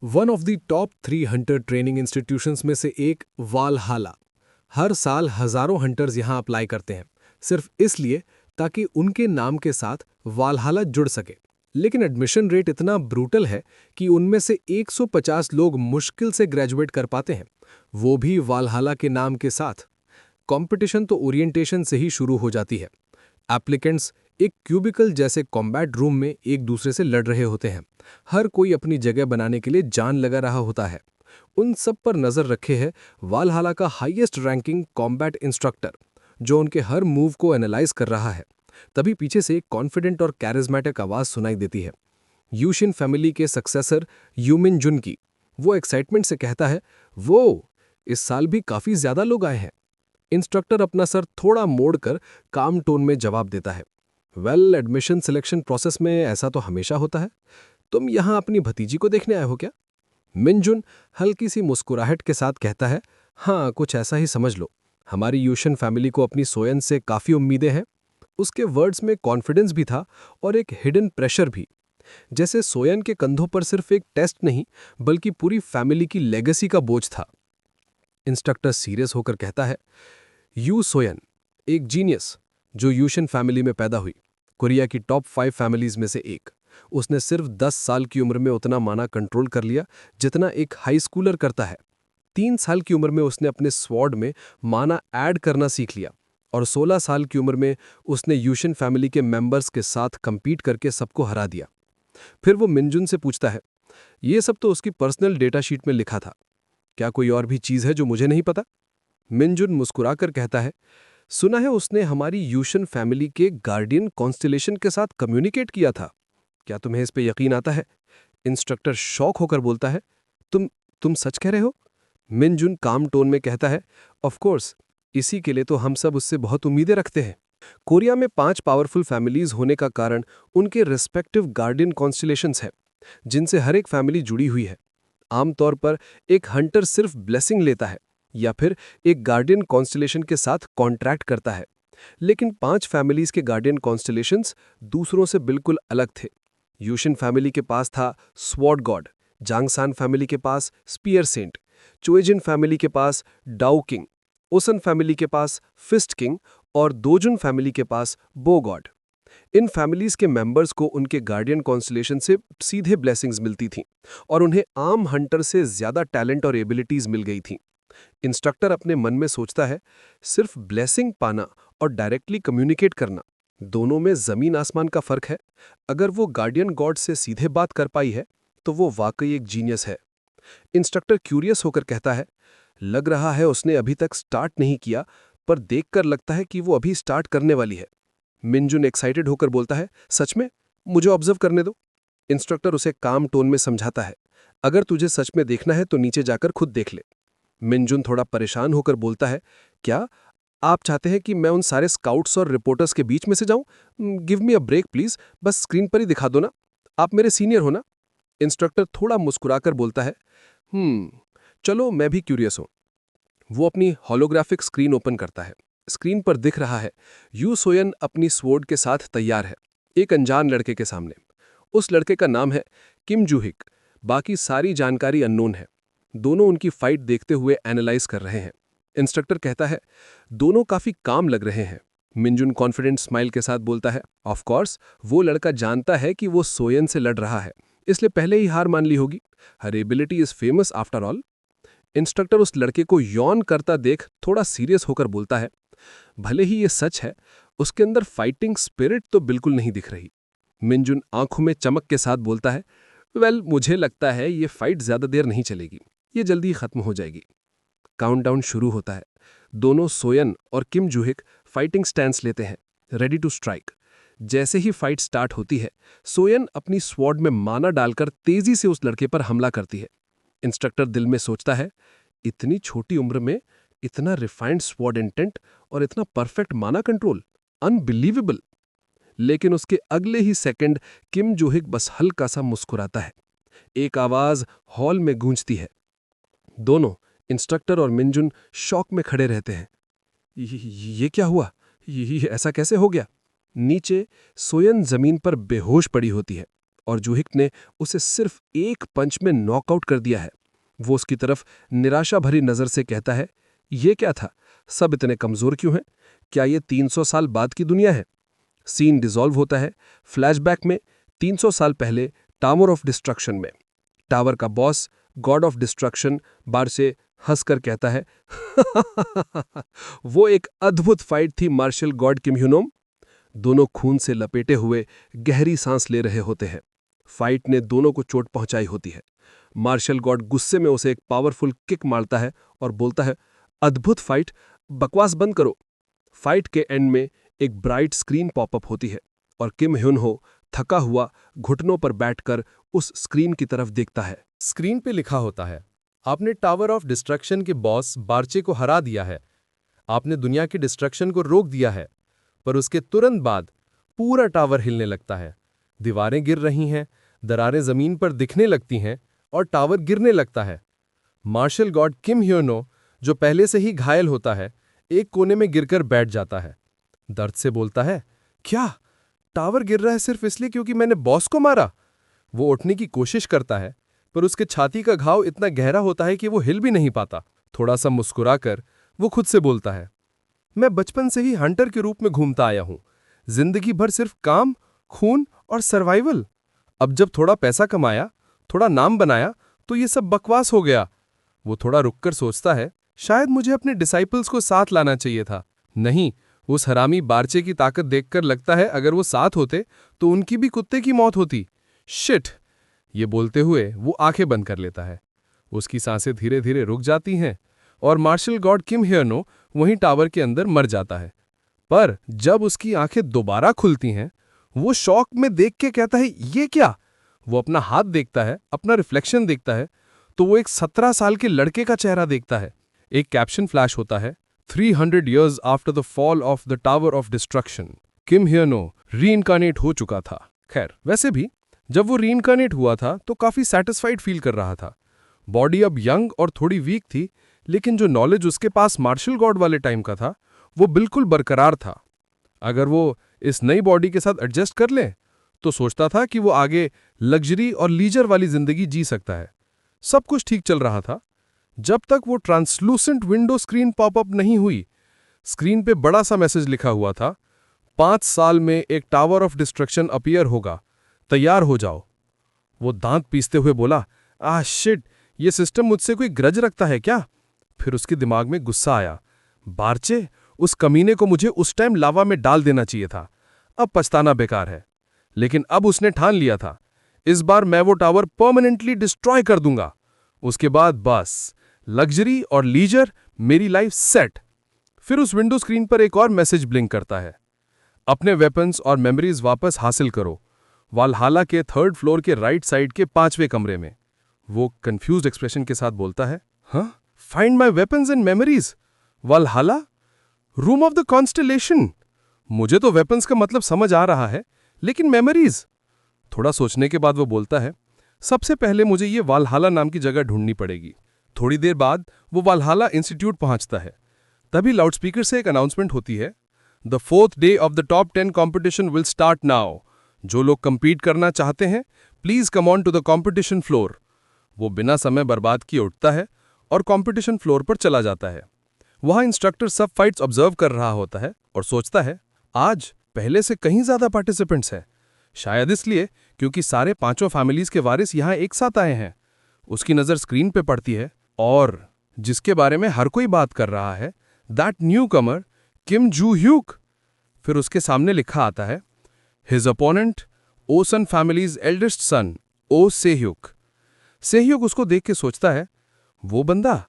One of the top 3 Hunter training institutions में से एक वालहाला। हर साल हजारों हंटर्स यहां अप्लाई करते हैं, सिर्फ इसलिए ताकि उनके नाम के साथ वालहाला जुड़ सके। लेकिन एडमिशन रेट इतना ब्रूटल है कि उनमें से 150 लोग मुश्किल से ग्रेजुएट कर पाते हैं, वो भी वालहाला के नाम के साथ। कंपटीशन तो ओरिएंटेशन से ही शुरू हो जाती है। एप्लीकेंट्स एक क्यूबिकल जैसे कॉम्बैट रूम में एक दूसरे से लड़ रहे होते हैं। हर कोई अपनी जगह बनाने के लिए जान लगा रहा होता है। उन सब पर नजर रखे है वालहाला का हाईएस्ट रैंकिंग कॉम्बैट इंस्ट्रक्टर, जो उनके हर मूव को एनालाइज कर रहा है। तभी पीछे से एक कॉन्फिडेंट और कैरिज्मेटिक आवाज सुनाई देती है, यूशिन फैमिली के सक्सेसर यूमिन जुन की। वो एक्साइटमेंट से कहता है, वो इस साल भी काफी ज्यादा लोग आए हैं। इंस्ट्रक्टर अपना सर थोड़ा मोड़कर काम टोन में जवाब देता है, वेल, एडमिशन सिलेक्शन प्रोसेस में ऐसा तो हमेशा होता है। तुम यहां अपनी भतीजी को देखने आए हो क्या? मिनजुन हल्की सी मुस्कुराहट के साथ कहता है, हाँ, कुछ ऐसा ही समझ लो। हमारी यूशन फैमिली को अपनी सोयन से काफी उम्मीदें हैं। उसके वर्ड्स में कॉन्फिडेंस भी था और एक हिडन प्रेशर भी, जैसे सोयन के कंधों पर सिर्फ एक टेस्ट नहीं, बल्कि पूरी फैमिली की लेगेसी का बोझ था। इंस्ट्रक्टर सीरियस होकर कहता है, यू सोयन, एक जीनियस जो यूशन फैमिली में पैदा हुई, कोरिया की टॉप 5 फैमिलीज में से एक। उसने सिर्फ 10 साल की उम्र में उतना माना कंट्रोल कर लिया जितना एक हाई स्कूलर करता है। 3 साल की उम्र में उसने अपने स्वॉर्ड में माना ऐड करना सीख लिया, और 16 साल की उम्र में उसने यूशन फैमिली के मेंबर्स के साथ compete करके सबको हरा दिया। फिर वो मिनजुन से पूछता है, ये सब तो उसकी पर्सनल डेटा शीट में लिखा था, क्या कोई और भी चीज है जो मुझे नहीं पता? मिनजुन मुस्कुराकर कहता है, सुना है उसने हमारी यूशन फैमिली के गार्डियन कॉन्स्टिलेशन के साथ कम्युनिकेट किया था। क्या तुम्हें इस पे यकीन आता है? इंस्ट्रक्टर शॉक होकर बोलता है, तुम तुम सच कह रहे हो? मिनजुन काम टोन में कहता है, ऑफ कोर्स, इसी के लिए तो हम सब उससे बहुत उम्मीदें रखते हैं। कोरिया में 5 पावरफुल फैमिलीज होने का कारण उनके रिस्पेक्टिव गार्डियन कॉन्स्टिलेशंस है, जिनसे हर एक फैमिली जुड़ी हुई है। आमतौर पर एक हंटर सिर्फ ब्लेसिंग लेता है या फिर एक गार्डियन कॉन्स्टिलेशन के साथ कॉन्ट्रैक्ट करता है, लेकिन 5 फैमिलीज के गार्डियन कॉन्स्टिलेशंस दूसरों से बिल्कुल अलग थे। यूशिन फैमिली के पास था स्वॉर्ड गॉड, जांगसान फैमिली के पास स्पीयर सेंट, चुएजिन फैमिली के पास डाउ किंग, ओसन फैमिली के पास फिस्ट किंग और दोजुन फैमिली के पास बो गॉड। इन फैमिलीज के मेंबर्स को उनके गार्डियन कॉन्स्टिलेशन से सीधे ब्लेसिंग्स मिलती थीं, और उन्हें आम हंटर से ज्यादा टैलेंट और एबिलिटीज मिल गई थीं। इंस्ट्रक्टर अपने मन में सोचता है, सिर्फ ब्लेसिंग पाना और डायरेक्टली कम्युनिकेट करना, दोनों में जमीन आसमान का फर्क है। अगर वो गार्डियन गॉड से सीधे बात कर पाई है तो वो वाकई एक जीनियस है। इंस्ट्रक्टर क्यूरियस होकर कहता है, लग रहा है उसने अभी तक स्टार्ट नहीं किया, पर देखकर लगता है कि वो अभी स्टार्ट करने वाली है। मिनजुन एक्साइटेड होकर बोलता है, सच में? मुझे ऑब्जर्व करने दो। इंस्ट्रक्टर उसे काम टोन में समझाता है, अगर तुझे सच में देखना है तो नीचे जाकर खुद देख ले। मिनजुन थोड़ा परेशान होकर बोलता है, क्या आप चाहते हैं कि मैं उन सारे स्काउट्स और रिपोर्टर्स के बीच में से जाऊं? Give me a break please, बस स्क्रीन पर ही दिखा दो ना, आप मेरे सीनियर हो ना। इंस्ट्रक्टर थोड़ा मुस्कुराकर बोलता है, चलो, मैं भी क्यूरियस हूं। वो अपनी होलोग्राफिक स्क्रीन ओपन करता है। स्क्रीन पर दिख रहा है, यू सोयन अपनी स्वॉर्ड के साथ तैयार है, एक अनजान लड़के के सामने। उस लड़के का नाम है किम जूहिक, बाकी सारी जानकारी अननोन है। दोनों उनकी फाइट देखते हुए एनालाइज कर रहे हैं। इंस्ट्रक्टर कहता है, दोनों काफी काम लग रहे हैं। मिनजुन कॉन्फिडेंट स्माइल के साथ बोलता है, ऑफ कोर्स, वो लड़का जानता है कि वो सोयन से लड़ रहा है, इसलिए पहले ही हार मान ली होगी। Her ability is famous after all. Instructor उस लड़के को यौन करता देख थोड़ा सीरियस होकर बोलता है, भले ही ये सच है, उसके अंदर फाइटिंग स्पिरिट तो बिल्कुल नहीं दिख रही। मिनजुन आंखों में चमक के साथ बोलता है, वेल, मुझे लगता है ये फाइट ज्यादा देर नहीं चलेगी, ये जल्दी ही खत्म हो जाएगी। काउंटडाउन शुरू होता है। दोनों सोयन और किम जूहिक फाइटिंग स्टैंस लेते हैं, रेडी टू स्ट्राइक। जैसे ही फाइट स्टार्ट होती है, सोयन अपनी स्वॉर्ड में माना डालकर तेजी से उस लड़के पर हमला करती है। इंस्ट्रक्टर दिल में सोचता है, इतनी छोटी उम्र में इतना रिफाइंड स्वॉर्ड इंटेंट और इतना परफेक्ट माना कंट्रोल, अनबिलीवेबल। लेकिन उसके अगले ही सेकंड किम जूहिक बस हल्का सा मुस्कुराता है। एक आवाज हॉल में गूंजती है। दोनों, इंस्ट्रक्टर और मिनजुन, शॉक में खड़े रहते हैं। ये क्या हुआ? ये ऐसा कैसे हो गया? नीचे सोयन जमीन पर बेहोश पड़ी होती है। और जूहिक ने उसे सिर्फ एक पंच में नॉकआउट कर दिया है। वो उसकी तरफ निराशा भरी नजर से कहता है, ये क्या था? सब इतने कमजोर क्यों हैं? क्या ये 300 साल बाद की दुनिया है? सीन डिसॉल्व होता है फ्लैशबैक में 300 साल पहले टावर ऑफ डिस्ट्रक्शन में। टावर का बॉस गॉड ऑफ डिस्ट्रक्शन बार से हंसकर कहता है वो एक अद्भुत फाइट थी मार्शल गॉड किम ह्यूनोम। दोनों खून से लपेटे हुए गहरी सांस ले रहे होते हैं। फाइट ने दोनों को चोट पहुंचाई होती है। मार्शल गॉड गुस्से में उसे एक पावरफुल किक मारता है और बोलता है, अद्भुत फाइट, बकवास बंद करो। फाइट के एंड में एक ब्राइट स्क्रीन पॉपअप होती है और किम ह्यून हो थका हुआ घुटनों पर बैठकर उस स्क्रीन की तरफ देखता है। स्क्रीन पे लिखा होता है, आपने टावर ऑफ डिस्ट्रक्शन के बॉस बार्चे को हरा दिया है। आपने दुनिया की डिस्ट्रक्शन को रोक दिया है। पर उसके तुरंत बाद पूरा टावर हिलने लगता है। दीवारें गिर रही हैं, दरारें जमीन पर दिखने लगती हैं और टावर गिरने लगता है। मार्शल गॉड किम ह्योनो, जो पहले से ही घायल होता है, एक कोने में गिरकर बैठ जाता है। दर्द से बोलता है, क्या टावर गिर रहा है सिर्फ इसलिए क्योंकि मैंने बॉस को मारा? वो उठने की कोशिश करता है, पर उसके छाती का घाव इतना गहरा होता है कि वो हिल भी नहीं पाता। थोड़ा सा मुस्कुराकर वो खुद से बोलता है, मैं बचपन से ही हंटर के रूप में घूमता आया हूं। जिंदगी भर सिर्फ काम, खून और सर्वाइवल। अब जब थोड़ा पैसा कमाया, थोड़ा नाम बनाया, तो ये सब बकवास हो गया। वो थोड़ा रुककर सोचता है, शायद मुझे अपने डिसाइपल्स को साथ लाना चाहिए था। नहीं, उस हरामी बार्चे की ताकत देखकर लगता है अगर वो साथ होते तो उनकी भी कुत्ते की मौत होती। शिट! ये बोलते हुए वो आंखें बंद कर लेता है। उसकी सांसें धीरे धीरे रुक जाती हैं और मार्शल गॉड किम ह्योनो वहीं टावर के अंदर मर जाता है। पर जब उसकी आंखें दोबारा खुलती हैं, वो शॉक में देख के कहता है, ये क्या? वो अपना हाथ देखता है, अपना रिफ्लेक्शन देखता है, तो वो एक 17 साल के लड़के का चेहरा देखता है। एक कैप्शन फ्लैश होता है, 300 years after the fall of the Tower of Destruction, किम ह्योनो रीइंकार्नेट हो चुका था। खैर, वैसे भी जब वो रीइंकार्नेट हुआ था तो काफी सेटिस्फाइड फील कर रहा था। बॉडी अब यंग और थोड़ी वीक थी, लेकिन जो नॉलेज उसके पास मार्शल गॉड वाले टाइम का था वो बिल्कुल बरकरार था। अगर वो इस नई बॉडी के साथ एडजस्ट कर ले तो सोचता था कि वो आगे लग्जरी और लीजर वाली जिंदगी जी सकता है। सब कुछ ठीक चल रहा था जब तक वो ट्रांसलूसेंट विंडो स्क्रीन पॉपअप नहीं हुई। स्क्रीन पे बड़ा सा मैसेज लिखा हुआ था, 5 साल में एक टावर ऑफ डिस्ट्रक्शन अपीयर होगा, तैयार हो जाओ। वो दांत पीसते हुए बोला, शिट, ये सिस्टम मुझसे कोई ग्रज रखता है क्या? फिर उसके दिमाग में गुस्सा आया, बार्चे, उस कमीने को मुझे उस टाइम लावा में डाल देना चाहिए था। अब पछताना बेकार है। लेकिन अब उसने ठान लिया था, इस बार मैं वो टावर परमानेंटली डिस्ट्रॉय कर दूंगा। उसके बाद बस लग्जरी और लीजर, मेरी लाइफ सेट। फिर उस विंडो स्क्रीन पर एक और मैसेज ब्लिंक करता है, अपने वेपन्स और मेमोरीज वापस हासिल करो, वालहाला के 3rd फ्लोर के राइट साइड के 5वें कमरे में। वो कंफ्यूज्ड एक्सप्रेशन के साथ बोलता है, हाँ, find my weapons and memories, वालहाला, room of the constellation. मुझे तो वेपन्स का मतलब समझ आ रहा है, लेकिन मेमोरीज? थोड़ा सोचने के बाद वो बोलता है, सबसे पहले मुझे ये वालहाला नाम की जगह ढूंढनी पड़ेगी। थोड़ी देर बाद वो वालहाला इंस्टीट्यूट पहुंचता है। तभी लाउडस्पीकर से एक अनाउंसमेंट होती है, the 4th day of the top 10 competition will start now. जो लोग कंपीट करना चाहते हैं, please come on to the competition floor. वो बिना समय बर्बाद किए उठता है और कॉम्पिटिशन फ्लोर पर चला जाता है। वहां इंस्ट्रक्टर सब फाइट्स ऑब्जर्व कर रहा होता है और सोचता है, आज पहले से कहीं ज्यादा पार्टिसिपेंट्स हैं। शायद इसलिए क्योंकि सारे 5 फैमिलीज के वारिस यहां एक साथ आए हैं। उसकी नजर स्क्रीन पे पड़ती है और जिसके बारे में हर कोई बात कर रहा है, दैट न्यू कमर किम जू ह्यूक। फिर उसके सामने लिखा आता है, his opponent Ocean family's eldest son O Sehyuk. Sehyuk उसको देख के सोचता है, वो बंदा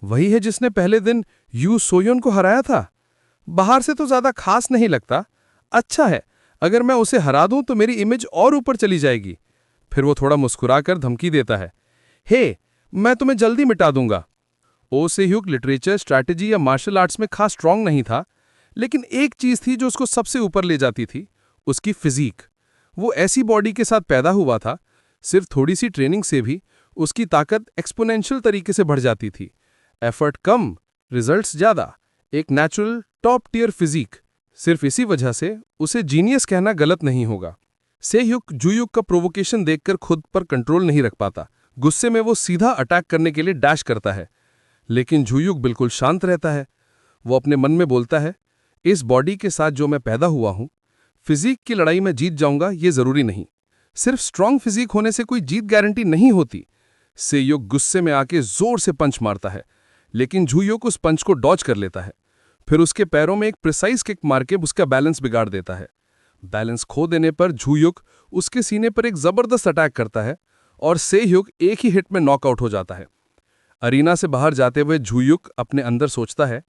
वही है जिसने पहले दिन यू सोयोन को हराया था। बाहर से तो ज्यादा खास नहीं लगता। अच्छा है, अगर मैं उसे हरा दूं तो मेरी इमेज और ऊपर चली जाएगी। फिर वो थोड़ा मुस्कुराकर धमकी देता है, हे, मैं तुम्हें जल्दी मिटा दूंगा। ओ सेह्यूक लिटरेचर, स्ट्रैटेजी या मार्शल आर्ट्स में खास स्ट्रांग नहीं था, लेकिन एक चीज थी जो उसको सबसे ऊपर ले जाती थी, उसकी फिजिक। वो ऐसी बॉडी के साथ पैदा हुआ था, सिर्फ थोड़ी सी ट्रेनिंग से भी उसकी ताकत एक्सपोनेंशियल तरीके से बढ़ जाती थी। एफर्ट कम, रिजल्ट्स ज्यादा, एक नेचुरल टॉप टियर फिजिक। सिर्फ इसी वजह से उसे जीनियस कहना गलत नहीं होगा। सेह्युक जुयुक का प्रोवोकेशन देखकर खुद पर कंट्रोल नहीं रख पाता। गुस्से में वो सीधा अटैक करने के लिए डैश करता है, लेकिन जुयुक बिल्कुल शांत रहता है। वो अपने मन में बोलता है, इस बॉडी के साथ जो मैं पैदा हुआ हूं, फिजिक की लड़ाई में जीत जाऊंगा ये जरूरी नहीं। सिर्फ स्ट्रांग फिजिक होने से कोई जीत गारंटी नहीं होती। सेह्युक गुस्से में आके जोर से पंच मारता है, लेकिन जुयुक उस पंच को डॉज कर लेता है। फिर उसके पैरों में एक प्रिसाइज किक मार के उसका बैलेंस बिगाड़ देता है। बैलेंस खो देने पर जुयुक उसके सीने पर एक जबरदस्त अटैक करता है और सेह्युक एक ही हिट में नॉकआउट हो जाता है। अरीना से बाहर जाते हुए जुयुक अपने अंदर सोचता है,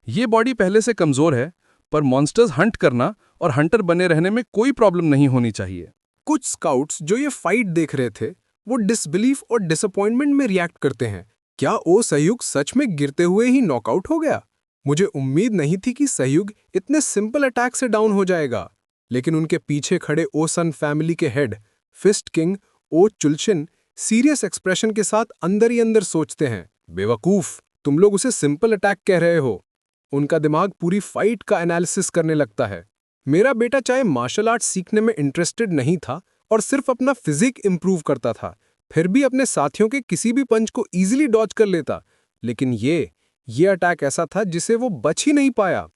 ये बॉडी पहले से कमजोर है, पर मॉन्स्टर्स हंट करना और हंटर बने रहने में कोई प्रॉब्लम नहीं होनी चाहिए। कुछ स्काउट्स जो ये फाइट देख रहे थे वो डिसबिलीफ और डिसअपॉइंटमेंट में रिएक्ट करते हैं। क्या ओ सहयुग सच में गिरते हुए ही नॉकआउट हो गया? मुझे उम्मीद नहीं थी कि सहयुग इतने सिंपल अटैक से डाउन हो जाएगा। लेकिन उनके पीछे खड़े ओ सन फैमिली के हेड फिस्ट किंग ओ चुलशिन सीरियस एक्सप्रेशन के साथ अंदर ही अंदर सोचते हैं, बेवकूफ, तुम लोग उसे सिंपल अटैक कह रहे हो। उनका दिमाग पूरी फाइट का एनालिसिस करने लगता है। मेरा बेटा चाहे मार्शल आर्ट सीखने में इंटरेस्टेड नहीं था और सिर्फ अपना फिजिक इंप्रूव करता था, फिर भी अपने साथियों के किसी भी पंच को इजीली डॉज कर लेता। लेकिन ये अटैक ऐसा था जिसे वो बच ही नहीं पाया।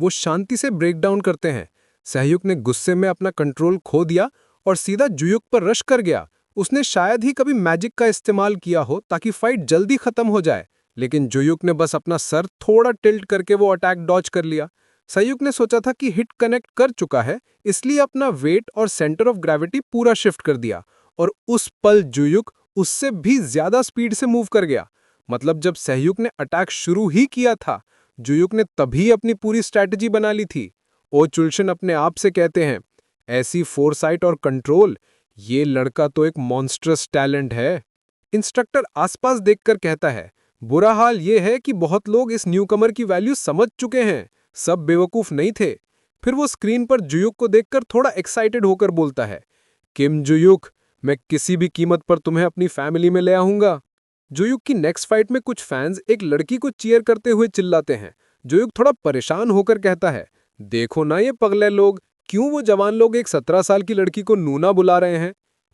वो शांति से ब्रेकडाउन करते हैं। सहयुग ने गुस्से में अपना कंट्रोल खो दिया और सीधा जुयुक पर रश कर गया। उसने शायद ही कभी मैजिक का इस्तेमाल किया हो ताकि फाइट जल्दी खत्म हो जाए, लेकिन जुयुक ने बस अपना सर थोड़ा टिल्ट करके वो अटैक डॉज कर लिया। सहयुग ने सोचा था कि हिट कनेक्ट कर चुका है, इसलिए अपना वेट और सेंटर ऑफ ग्रेविटी पूरा शिफ्ट कर दिया और उस पल जुयुक उससे भी ज्यादा स्पीड से मूव कर गया। मतलब जब सहयुग ने अटैक शुरू ही किया था, जुयुक ने तभी अपनी पूरी स्ट्रैटेजी बना ली थी। ओ चुलशिन अपने आप से कहते हैं, ऐसी फोरसाइट और कंट्रोल, ये लड़का तो एक मॉन्स्ट्रस टैलेंट है। इंस्ट्रक्टर आसपास देखकर कहता है, बुरा हाल ये है कि बहुत लोग इस न्यूकमर की वैल्यू समझ चुके हैं, सब बेवकूफ नहीं थे। फिर वो स्क्रीन पर जुयुक को देखकर थोड़ा एक्साइटेड होकर बोलता है, किम जुयुक, मैं किसी भी कीमत पर तुम्हें अपनी फैमिली में ले आऊंगा। जुयुक की नेक्स्ट फाइट में कुछ फैंस एक लड़की को चीयर करते हुए चिल्लाते हैं। जुयुक थोड़ा परेशान होकर कहता है, देखो ना ये पगले लोग, क्यों वो जवान लोग एक 17 साल की लड़की को नूना बुला रहे हैं।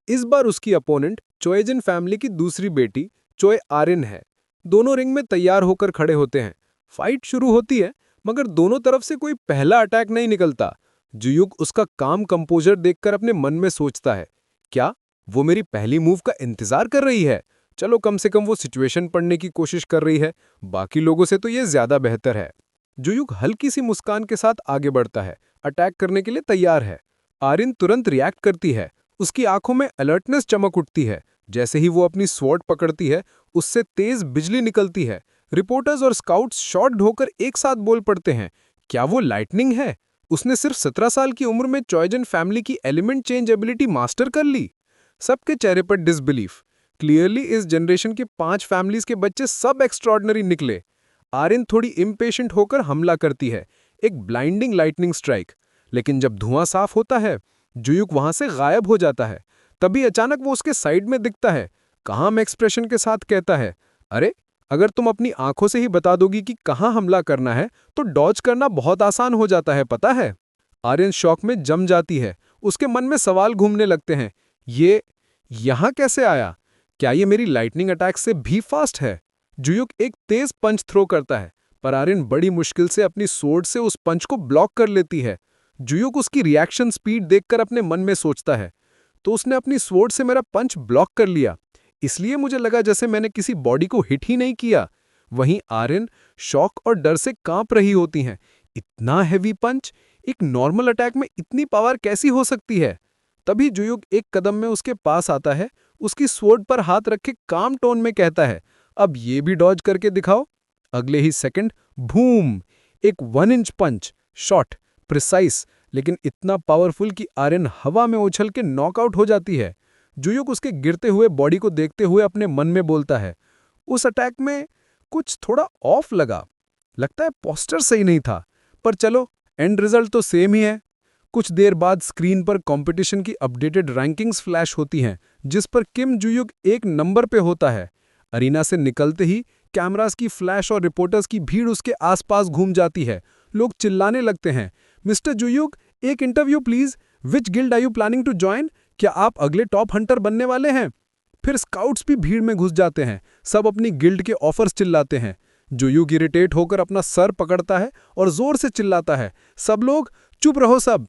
इस बार उसकी अपोनेंट चोएजिन फैमिली की दूसरी बेटी चोए आरिन है। दोनों रिंग में तैयार होकर खड़े होते हैं। फाइट शुरू होती है, मगर दोनों तरफ से कोई पहला अटैक नहीं निकलता। जुयुक उसका काम कंपोजर देखकर अपने मन में सोचता है, क्या वो मेरी पहली मूव का इंतजार कर रही है? चलो कम से कम वो सिचुएशन पढ़ने की कोशिश कर रही है, बाकी लोगों से तो ये ज्यादा बेहतर है। जुयुक हल्की सी मुस्कान के साथ आगे बढ़ता है, अटैक करने के लिए तैयार है। आरिन तुरंत रिएक्ट करती है, उसकी आंखों में अलर्टनेस चमक उठती है। जैसे ही वो अपनी स्वॉर्ड पकड़ती है, उससे तेज बिजली निकलती है। रिपोर्टर्स और स्काउट्स शॉट ढोकर एक साथ बोल पड़ते हैं, क्या वो लाइटनिंग है? उसने सिर्फ 17 साल की उम्र में चोएजिन फैमिली की एलिमेंट चेंज एबिलिटी मास्टर कर ली। सबके चेहरे पर डिसबिलीफ। क्लियरली इस जनरेशन के 5 फैमिलीज के बच्चे सब एक्स्ट्रॉर्डनरी निकले। आरिन थोड़ी इम्पेशेंट होकर हमला करती है, एक ब्लाइंडिंग लाइटनिंग स्ट्राइक। लेकिन जब धुआं साफ होता है, जुयुक वहां से गायब हो जाता है। तभी अचानक वो उसके साइड में दिखता है, काम एक्सप्रेशन के साथ कहता है, अरे, अगर तुम अपनी आंखों से ही बता दोगी कि कहां हमला करना है, तो डॉज करना बहुत आसान हो जाता है, पता है? आर्यन शॉक में जम जाती है। उसके मन में सवाल घूमने लगते हैं, ये यहां कैसे आया? क्या ये मेरी लाइटनिंग अटैक से भी फास्ट है? जुयुक एक तेज पंच थ्रो करता है, पर आर्यन बड़ी मुश्किल से अपनी सोर्ड से उस पंच को ब्लॉक कर लेती है। जुयुक उसकी रिएक्शन स्पीड देखकर अपने मन में सोचता है, तो उसने अपनी स्वॉर्ड से मेरा पंच ब्लॉक कर लिया, इसलिए मुझे लगा जैसे मैंने किसी बॉडी को हिट ही नहीं किया। वहीं आर्यन शॉक और डर से कांप रही होती हैं। इतना हैवी पंच, एक नॉर्मल अटैक में इतनी पावर कैसी हो सकती है? तभी जुयुक एक कदम में उसके पास आता है, उसकी स्वॉर्ड पर हाथ रखे काम टोन में कहता है, अब ये भी डॉज करके दिखाओ। अगले ही सेकंड, बूम, एक 1 इंच पंच, शॉट, प्रिसाइस, लेकिन इतना पावरफुल कि आर्यन हवा में उछल के नॉकआउट हो जाती है। जुयुक उसके गिरते हुए बॉडी को देखते हुए अपने मन में बोलता है, उस अटैक में कुछ थोड़ा ऑफ लगा, लगता है पोस्टर सही नहीं था, पर चलो एंड रिजल्ट तो सेम ही है। कुछ देर बाद स्क्रीन पर कंपटीशन की अपडेटेड रैंकिंग्स फ्लैश होती हैं, जिस पर किम जुयुक 1 नंबर पे होता है। अरीना से निकलते ही कैमरास की फ्लैश और रिपोर्टर्स की भीड़ उसके आसपास घूम जाती है। लोग चिल्लाने लगते हैं, मिस्टर जुयुक, एक interview please, which guild are you planning to join? क्या आप अगले टॉप हंटर बनने वाले हैं? फिर स्काउट्स भी भीड़ में घुस जाते हैं। सब अपनी गिल्ड के ऑफर्स चिल्लाते हैं। जुयूग इरिटेट होकर अपना सर पकड़ता है और जोर से चिल्लाता है, सब लोग चुप रहो सब,